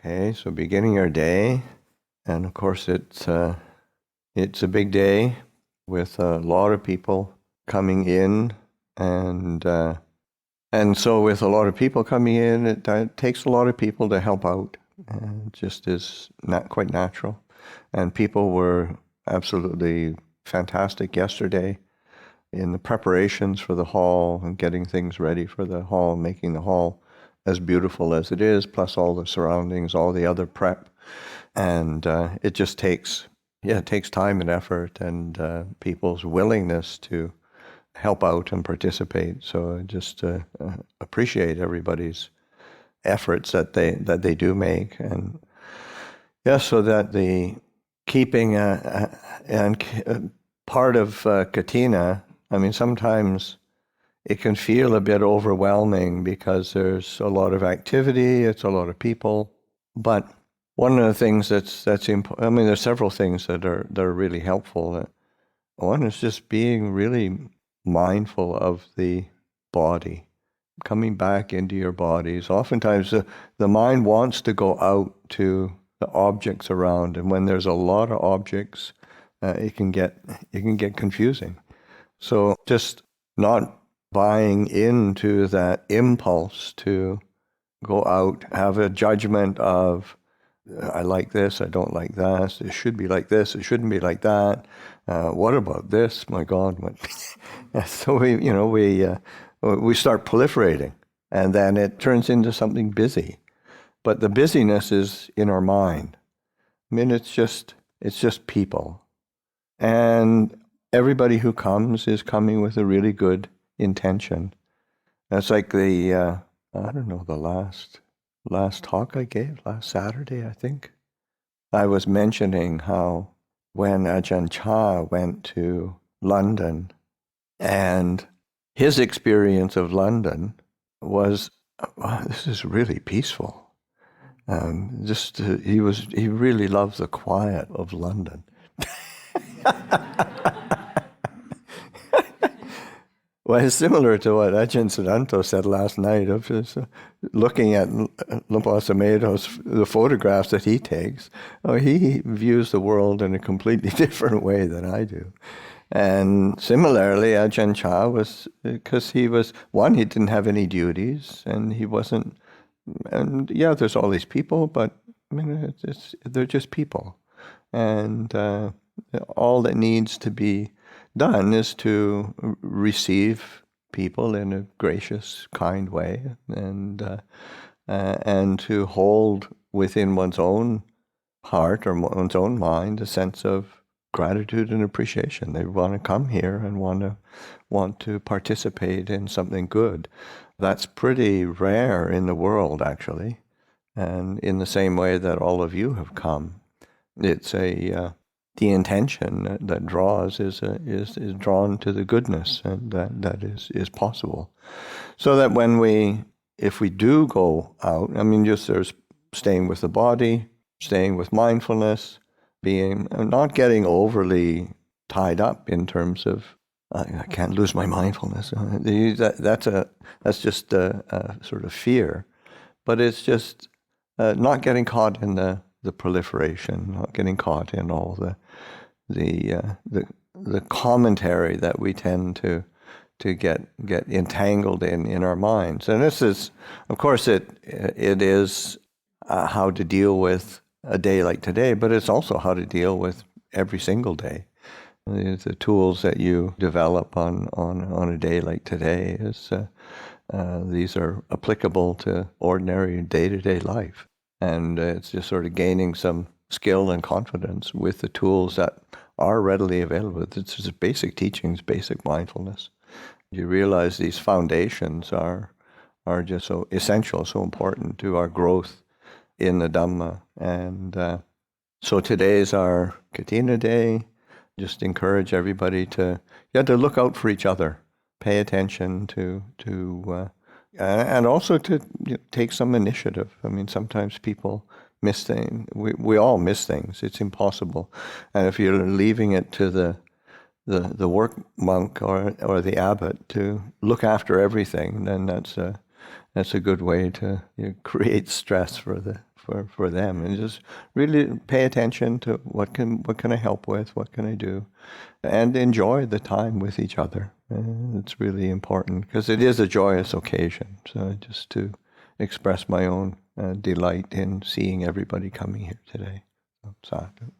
Okay, so beginning our day, and of course it's a big day with a lot of people coming in, and so with a lot of people coming in, it takes a lot of people to help out. It just is not quite natural, and people were absolutely fantastic yesterday in the preparations for the hall and getting things ready for the hall, making the hall as beautiful as it is, plus all the surroundings, all the other prep. And it just takes time and effort and people's willingness to help out and participate. So I just appreciate everybody's efforts that they do make. And so that the keeping and part of Katina, I mean, sometimes it can feel a bit overwhelming because there's a lot of activity, it's a lot of people. But one of the things that's important, I mean, there's several things that are really helpful. One is just being really mindful of the body, coming back into your bodies. Oftentimes the mind wants to go out to the objects around, and when there's a lot of objects, it can get confusing. So just not buying into that impulse to go out, have a judgment of, I like this, I don't like that, it should be like this, it shouldn't be like that, what about this, my God. So we start proliferating, and then it turns into something busy. But the busyness is in our mind. I mean, it's just people. And everybody who comes is coming with a really good intention. That's like the last talk I gave last Saturday, I think. I was mentioning how when Ajahn Chah went to London, and his experience of London was, wow, this is really peaceful. He really loved the quiet of London. Well, it's similar to what Ajahn Siddhanta said last night of his, looking at the photographs that he takes. Oh, he views the world in a completely different way than I do. And similarly, Ajahn Chah was, because he didn't have any duties, and he wasn't, and there's all these people, but I mean, they're just people. And all that needs to be done is to receive people in a gracious, kind way, and to hold within one's own heart or one's own mind a sense of gratitude and appreciation. They want to come here and want to participate in something good. That's pretty rare in the world, actually, and in the same way that all of you have come. It's the intention that draws is drawn to the goodness, and that is possible. So that if we do go out, I mean, just there's staying with the body, staying with mindfulness, not getting overly tied up in terms of I can't lose my mindfulness. That's just a sort of fear, but it's just not getting caught in the proliferation, not getting caught in all the commentary that we tend to get entangled in our minds. And this is, of course, it is how to deal with a day like today, but it's also how to deal with every single day. The tools that you develop on a day like today these are applicable to ordinary day-to-day life. And it's just sort of gaining some skill and confidence with the tools that are readily available. It's just basic teachings, basic mindfulness. You realize these foundations are just so essential, so important to our growth in the Dhamma. And so today's our Katina Day. Just encourage everybody to look out for each other, pay attention to and also to take some initiative. I mean, sometimes people miss things. We all miss things. It's impossible. And if you're leaving it to the work monk or the abbot to look after everything, then that's a good way to create stress for for them, and just really pay attention to what can I help with, what can I do, and enjoy the time with each other. It's really important because it is a joyous occasion. So just to express my own delight in seeing everybody coming here today. So, sadhu.